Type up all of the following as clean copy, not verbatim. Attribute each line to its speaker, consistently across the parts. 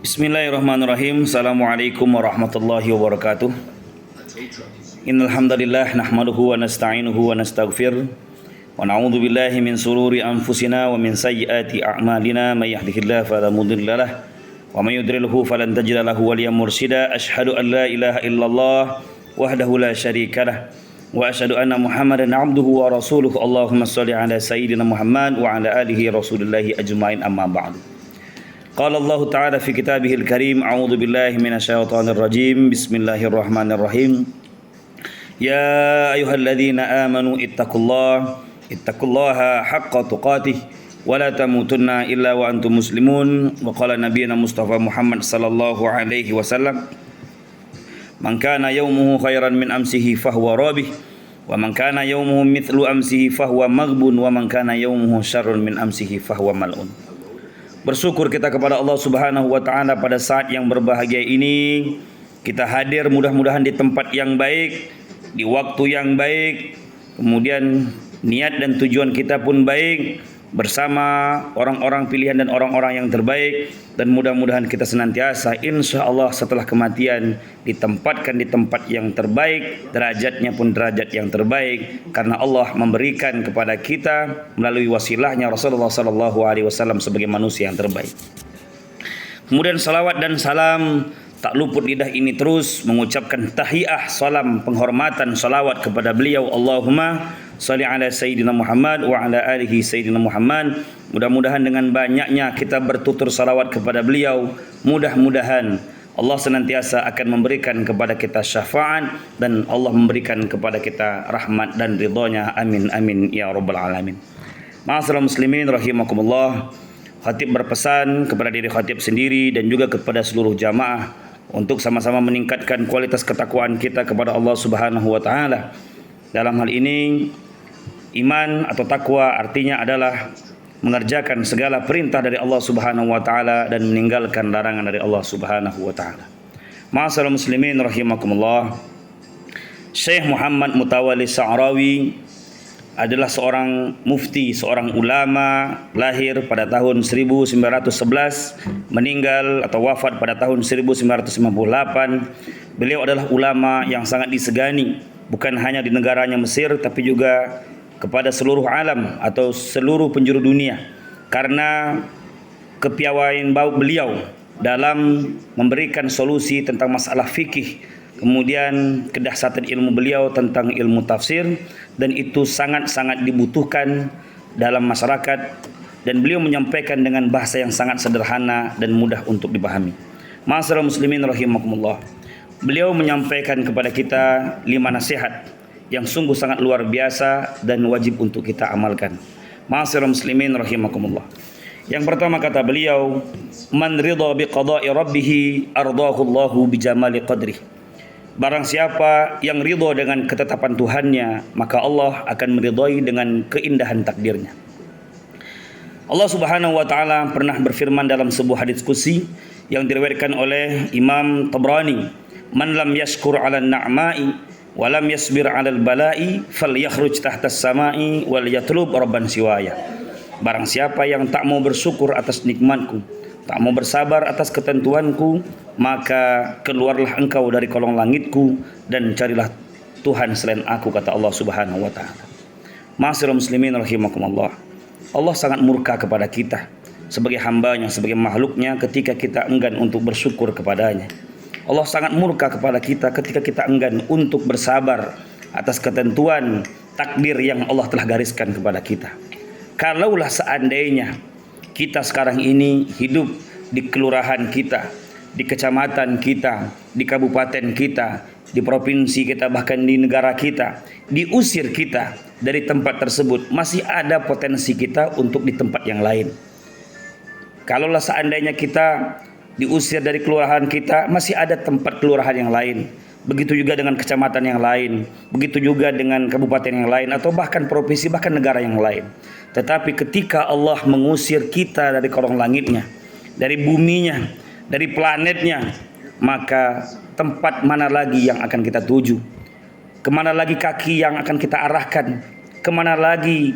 Speaker 1: Bismillahirrahmanirrahim. Assalamualaikum warahmatullahi wabarakatuh. Innal hamdalillah nahmaduhu wa nasta'inuhu wa nastaghfir wa na'udzu billahi min sururi anfusina wa min sayyiati a'malina may yahdihillahu fala mudilla lahu wa may yudlilhu falan tajida lahu waliyyan mursyida. Asyhadu an la ilaha illallah wahdahu la syarika lah wa asyhadu anna Muhammadan 'abduhu wa rasuluhu. Allahumma shalli ala sayyidina Muhammad wa ala alihi rasulillahi ajmain, amma ba'du. Qala Allah Ta'ala fi kitabihil karim, a'udzu billahi minasyaitonir rajim. Bismillahirrahmanirrahim. Ya ayyuhalladzina amanu ittaqullaha haqqa tuqatih wa la tamutunna illa wa antum muslimun. Wa qala nabiyuna Mustafa Muhammad sallallahu alaihi wasallam, man kana yawmuhu khairan min amsihi fahuwa rabih wa man kana yawmuhu mithlu amsihi fahuwa maghbun wa man kana yawmuhu syarrun min amsihi fahuwa mal'un. Bersyukur kita kepada Allah Subhanahu wa Ta'ala pada saat yang berbahagia ini. Kita hadir mudah-mudahan di tempat yang baik, di waktu yang baik, kemudian niat dan tujuan kita pun baik, bersama orang-orang pilihan dan orang-orang yang terbaik. Dan mudah-mudahan kita senantiasa insya Allah setelah kematian ditempatkan di tempat yang terbaik, derajatnya pun derajat yang terbaik, karena Allah memberikan kepada kita melalui wasilahnya Rasulullah SAW sebagai manusia yang terbaik. Kemudian salawat dan salam tak luput lidah ini terus mengucapkan tahiyah, salam, penghormatan, salawat kepada beliau. Allahumma shalli ala sayyidina Muhammad wa ala alihi sayyidina Muhammad. Mudah-mudahan dengan banyaknya kita bertutur salawat kepada beliau, mudah-mudahan Allah senantiasa akan memberikan kepada kita syafaat dan Allah memberikan kepada kita rahmat dan ridhonya. Amin amin ya rabbal alamin. Ma'asyiral muslimin rahimakumullah. Khatib berpesan kepada diri khatib sendiri dan juga kepada seluruh jamaah untuk sama-sama meningkatkan kualitas ketakwaan kita kepada Allah Subhanahu wa Ta'ala. Dalam hal ini, iman atau takwa artinya adalah mengerjakan segala perintah dari Allah Subhanahu wa Ta'ala dan meninggalkan larangan dari Allah Subhanahu wa Ta'ala. Ma'asyiral muslimin rahimakumullah. Syekh Muhammad Mutawalli Sya'rawi adalah seorang mufti, seorang ulama, lahir pada tahun 1911, meninggal atau wafat pada tahun 1958. Beliau adalah ulama yang sangat disegani, bukan hanya di negaranya Mesir, tapi juga kepada seluruh alam atau seluruh penjuru dunia, karena kepiawaian beliau dalam memberikan solusi tentang masalah fikih, kemudian kedahsyatan ilmu beliau tentang ilmu tafsir, dan itu sangat-sangat dibutuhkan dalam masyarakat, dan beliau menyampaikan dengan bahasa yang sangat sederhana dan mudah untuk dipahami. Ma'asyiral muslimin rahimakumullah. Beliau menyampaikan kepada kita 5 nasihat yang sungguh sangat luar biasa dan wajib untuk kita amalkan. Ma'asyiral muslimin rahimakumullah. Yang pertama kata beliau, man ridha biqada'i rabbih ardahu Allahu bijamali qadrih. Barang siapa yang ridha dengan ketetapan Tuhannya, maka Allah akan meridhai dengan keindahan takdirnya. Allah Subhanahu wa Ta'ala pernah berfirman dalam sebuah hadits qudsi yang diriwayatkan oleh Imam Tabrani, man lam yashkur 'ala an-na'ma'i wa lam yasbir 'ala al-bala'i falyakhruj tahta as-sama'i wal yatlub rabban siwaya. Barang siapa yang tak mau bersyukur atas nikmatku, tak mau bersabar atas ketentuanku, maka keluarlah engkau dari kolong langitku dan carilah Tuhan selain aku, kata Allah Subhanahu wa Ta'ala. Ma'asyiral muslimin rahimakumullah. Allah sangat murka kepada kita sebagai hambanya, sebagai makhluknya, ketika kita enggan untuk bersyukur kepadanya. Allah sangat murka kepada kita ketika kita enggan untuk bersabar atas ketentuan takdir yang Allah telah gariskan kepada kita. Kalaulah seandainya kita sekarang ini hidup di kelurahan kita, di kecamatan kita, di kabupaten kita, di provinsi kita, bahkan di negara kita, diusir kita dari tempat tersebut, masih ada potensi kita untuk di tempat yang lain. Kalaulah seandainya kita diusir dari kelurahan kita, masih ada tempat kelurahan yang lain. Begitu juga dengan kecamatan yang lain, begitu juga dengan kabupaten yang lain, atau bahkan provinsi, bahkan negara yang lain. Tetapi ketika Allah mengusir kita dari kolong langitnya, dari buminya, dari planetnya, maka tempat mana lagi yang akan kita tuju? Kemana lagi kaki yang akan kita arahkan? Kemana lagi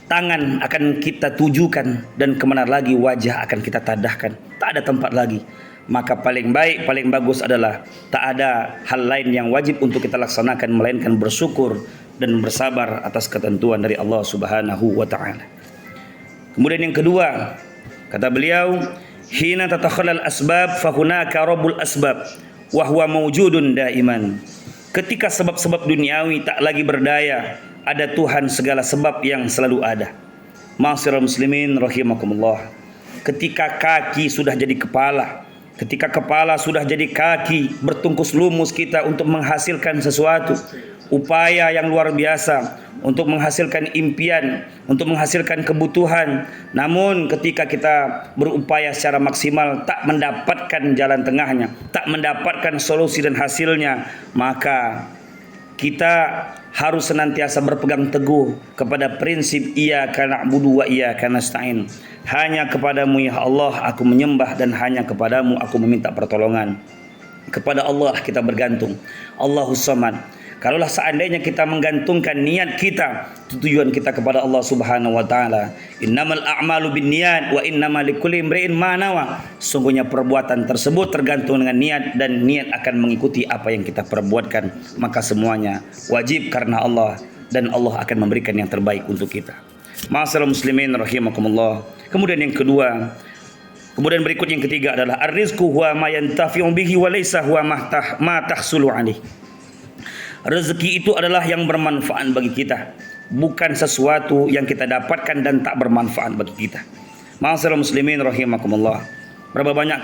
Speaker 1: tangan akan kita tujukan dan kemana lagi wajah akan kita tadahkan. Tak ada tempat lagi. Maka paling baik, paling bagus adalah tak ada hal lain yang wajib untuk kita laksanakan melainkan bersyukur dan bersabar atas ketentuan dari Allah Subhanahu wa taala. Kemudian yang kedua, kata beliau, hina tatakhallal asbab fahunaka rabbul asbab wa huwa mawjudun daiman. Ketika sebab-sebab duniawi tak lagi berdaya, ada Tuhan segala sebab yang selalu ada. Ma'asyiral muslimin rahimakumullah. Ketika kaki sudah jadi kepala, ketika kepala sudah jadi kaki, bertungkus lumus kita untuk menghasilkan sesuatu, upaya yang luar biasa untuk menghasilkan impian, untuk menghasilkan kebutuhan. Namun ketika kita berupaya secara maksimal tak mendapatkan jalan tengahnya, tak mendapatkan solusi dan hasilnya, maka kita harus senantiasa berpegang teguh kepada prinsip iyyaka na'budu wa iyyaka nasta'in. Hanya kepadamu ya Allah aku menyembah dan hanya kepadamu aku meminta pertolongan. Kepada Allah kita bergantung. Allahus Samad. Kalaulah seandainya kita menggantungkan niat kita, tujuan kita kepada Allah Subhanahu wa taala, innamal a'malu binniyat wa innamal likulli imri'in ma nawa. Sungguhnya perbuatan tersebut tergantung dengan niat dan niat akan mengikuti apa yang kita perbuatkan. Maka semuanya wajib karena Allah dan Allah akan memberikan yang terbaik untuk kita. Ma'asyiral muslimin rahimakumullah. Kemudian yang kedua, kemudian berikut yang ketiga adalah ar-rizqu huwa ma yantafi'u bihi wa laysa huwa ma tahsulu alaihi. Rezeki itu adalah yang bermanfaat bagi kita, bukan sesuatu yang kita dapatkan dan tak bermanfaat bagi kita. Ma'asyiral muslimin rahimakumullah. Berapa banyak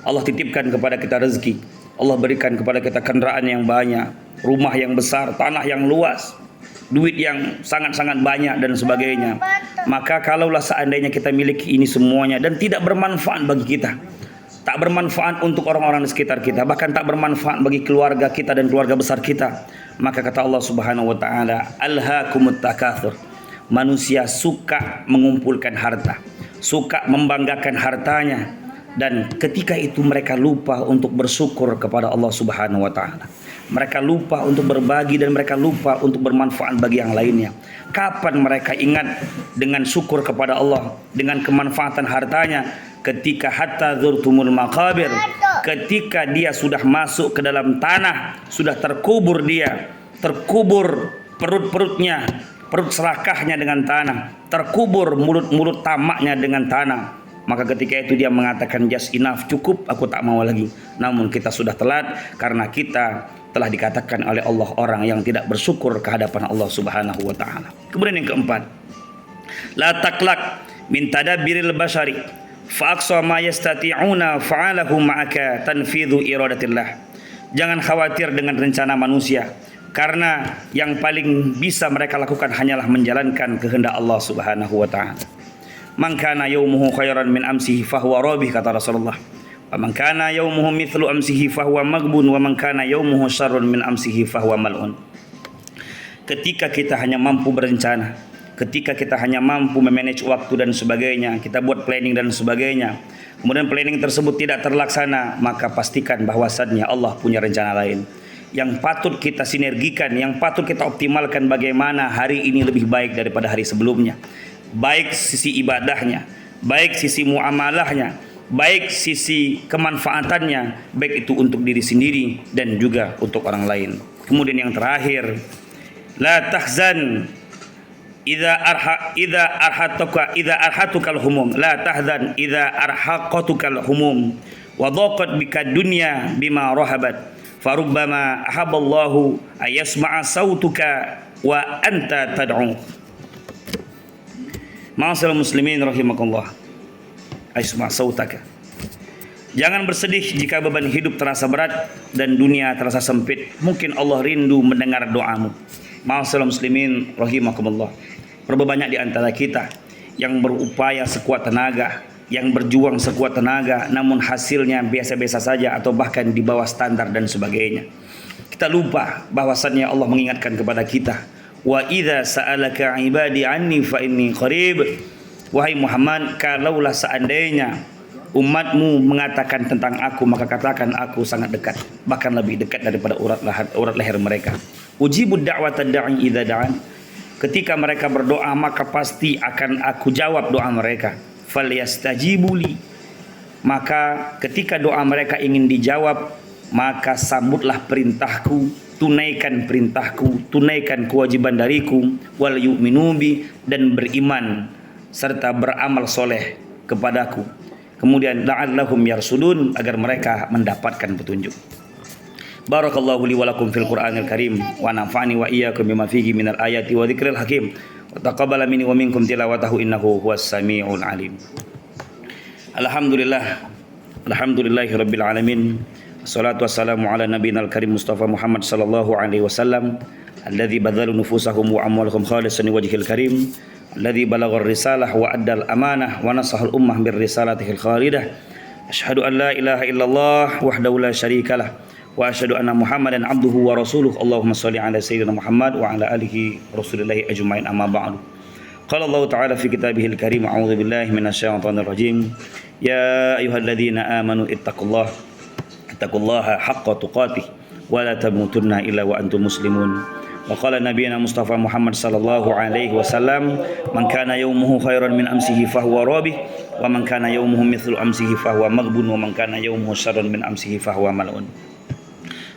Speaker 1: Allah titipkan kepada kita rezeki. Allah berikan kepada kita kendaraan yang banyak, rumah yang besar, tanah yang luas, duit yang sangat-sangat banyak dan sebagainya. Maka kalaulah seandainya kita miliki ini semuanya dan tidak bermanfaat bagi kita, tak bermanfaat untuk orang-orang di sekitar kita, bahkan tak bermanfaat bagi keluarga kita dan keluarga besar kita, maka kata Allah Subhanahu wa taala, alhaakumut takatsur. Manusia suka mengumpulkan harta, suka membanggakan hartanya, dan ketika itu mereka lupa untuk bersyukur kepada Allah Subhanahu wa taala. Mereka lupa untuk berbagi dan mereka lupa untuk bermanfaat bagi yang lainnya. Kapan mereka ingat dengan syukur kepada Allah, dengan kemanfaatan hartanya? Ketika hatta zurtumul maqabir, ketika dia sudah masuk ke dalam tanah, sudah terkubur dia, terkubur perut-perutnya, perut serakahnya dengan tanah, terkubur mulut-mulut tamaknya dengan tanah. Maka ketika itu dia mengatakan just enough, cukup, aku tak mau lagi. Namun kita sudah telat karena kita telah dikatakan oleh Allah orang yang tidak bersyukur kehadapan Allah Subhanahu wa taala. Kemudian yang keempat, la taklak min tadabbiril bashari fa aqsa ma yastati'una fa'alahu ma'aka tanfidhu iradatillah. Jangan khawatir dengan rencana manusia, karena yang paling bisa mereka lakukan hanyalah menjalankan kehendak Allah Subhanahu wa taala. Man kana yaumuhu khairan min amsihi fahuwa rabih, kata Rasulullah. Wa man kana yaumuhu mithlu amsihi fahuwa maghbun wa man kana yaumuhu syarrun min amsihi fahuwa mal'un. Ketika kita hanya mampu berencana, ketika kita hanya mampu memanage waktu dan sebagainya, kita buat planning dan sebagainya, kemudian planning tersebut tidak terlaksana, maka pastikan bahwasannya Allah punya rencana lain yang patut kita sinergikan, yang patut kita optimalkan bagaimana hari ini lebih baik daripada hari sebelumnya. Baik sisi ibadahnya, baik sisi muamalahnya, baik sisi kemanfaatannya, baik itu untuk diri sendiri dan juga untuk orang lain. Kemudian yang terakhir, la tahzan idza arhatukal humum, la tahzan idza arhaqatukal humum wa dhaqat bika dunya bima rahabat farubbama ahabballahu ayasma'a sautuka wa anta tad'u. Ma'asyiral muslimin rahimakumullah, asma' sautaka. Jangan bersedih jika beban hidup terasa berat dan dunia terasa sempit. Mungkin Allah rindu mendengar doamu. Ma'asyiral muslimin rahimakumullah. Berapa banyak di antara kita yang berupaya sekuat tenaga, yang berjuang sekuat tenaga, namun hasilnya biasa-biasa saja atau bahkan di bawah standar dan sebagainya. Kita lupa bahwasannya Allah mengingatkan kepada kita, wa idza sa'alaka ibadi anni fa inni qarib. Wahai Muhammad, kalaulah seandainya umatmu mengatakan tentang aku, maka katakan aku sangat dekat, bahkan lebih dekat daripada urat leher mereka. Ujibud da'watad da'i idza da'an. Ketika mereka berdoa maka pasti akan aku jawab doa mereka. Falyastajibuli. Maka ketika doa mereka ingin dijawab, maka sambutlah perintahku, tunaikan perintahku, tunaikan kewajiban dariku, wal yu'minu bi, dan beriman serta beramal soleh kepadaku. Kemudian la'allahum yarsudun, agar mereka mendapatkan petunjuk. Barakallahu li wa lakum fil Qur'anil Karim wa nafa'ani wa iyyakum bima fihi minal ayati wa dzikril hakim. Wa taqabbala minni wa minkum tilawatahu innahu huwas samiul alim. Alhamdulillah. Alhamdulillahirabbil alamin. Wassalatu wassalamu ala nabiyinal karim Mustafa Muhammad sallallahu alaihi wasallam alladzi badzalu nufusahum wa amwalahum khalisan wajhil karim alladzi balaghar risalah wa addal amanah wa nasahal ummah bir risalatihil khalidah. Asyhadu an la ilaha illallah wahdahu la syarikalah wa asyhadu anna Muhammadan abduhu wa rasuluh. Allahumma shalli ala sayyidina Muhammad wa ala alihi rasulillahi ajmain, amma ba'du. Qala Allah ta'ala fi kitabihil karim, a'udzu billahi minasyaitonir rajim. Ya ayyuhalladzina amanu ittaqullaha haqqa tuqatih wa la tamutunna illa wa antum muslimun. Wa qala nabiyana Mustafa Muhammad sallallahu alaihi wasallam, man kana yawmuhu khairan min amsihi fahuwa rabih, wa man kana yawmuhu mithlu amsihi fahuwa maghbun, wa man kana yawmuhu syarrun min amsihi fahuwa mal'un.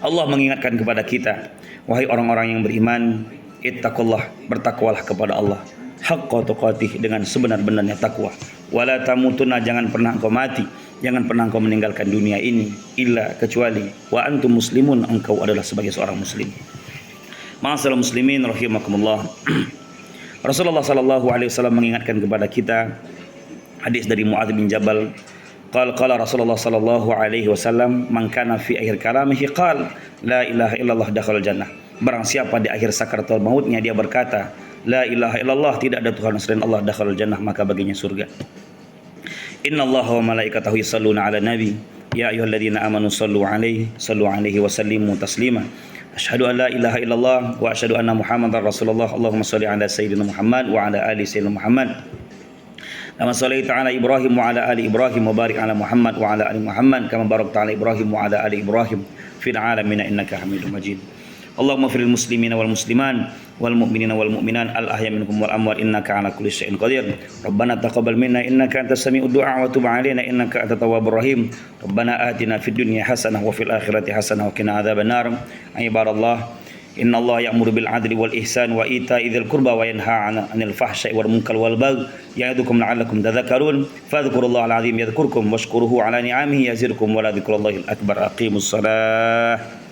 Speaker 1: Allah mengingatkan kepada kita, wahai orang-orang yang beriman, ittaqullah, bertakwalah kepada Allah, haqqa tuqatih, dengan sebenar-benarnya takwa. Wala tamutunna, jangan pernah engkau mati, jangan pernah engkau meninggalkan dunia ini, illa, kecuali wa antum muslimun, engkau adalah sebagai seorang muslim. Ma'asyiral muslimin rahimakumullah. Rasulullah sallallahu alaihi wasallam mengingatkan kepada kita hadis dari Muadz bin Jabal. Qala Rasulullah sallallahu alaihi wasallam, man kana fi akhir kalamihi qala la ilaha illallah dakhala jannah. Barang siapa di akhir sakaratul mautnya dia berkata la ilaha illallah, tidak ada Tuhan selain Allah, dakhala jannah, maka baginya surga. Innallaha wa malaikatahu yusholluna 'alan nabi ya ayyuhalladzina amanu shallu 'alaihi wa sallimu taslima. Asyhadu an la ilaha illallah wa asyhadu anna Muhammadar Rasulullah. Allahumma shalli 'ala sayyidina Muhammad wa 'ala ali sayyidina Muhammad. Kama shallaita 'ala Ibrahim wa 'ala ali Ibrahim wa barik 'ala Muhammad wa 'ala ali Muhammad kama barakta 'ala Ibrahim wa 'ala ali Ibrahim fil 'alamin innaka Hamidum Majid. Allahumma firil muslimina wal musliman wal mu'minina wal mu'minat al ahya minhum wal amwat innaka ala kulli syai'in qadir. Rabbana taqabbal minna innaka antas sami'ud du'a wa tub 'alaina innaka antat tawwabur rahim. Rabbana atina fid dunya hasanah wa fil akhirati hasanah wa qina adzabannar. Ibadallah, innallaha ya'muru bil 'adli wal ihsan wa ita'i dzil qurba wa yanha 'anil fahsya'i wal munkar wal baghi ya'idukum la'allakum tadhakkarun. Fadhkurullahal 'azim yadhkurkum washkuruhu 'ala ni'amihi yazidkum wa la dzikrullahil akbar. Aqimus shalah.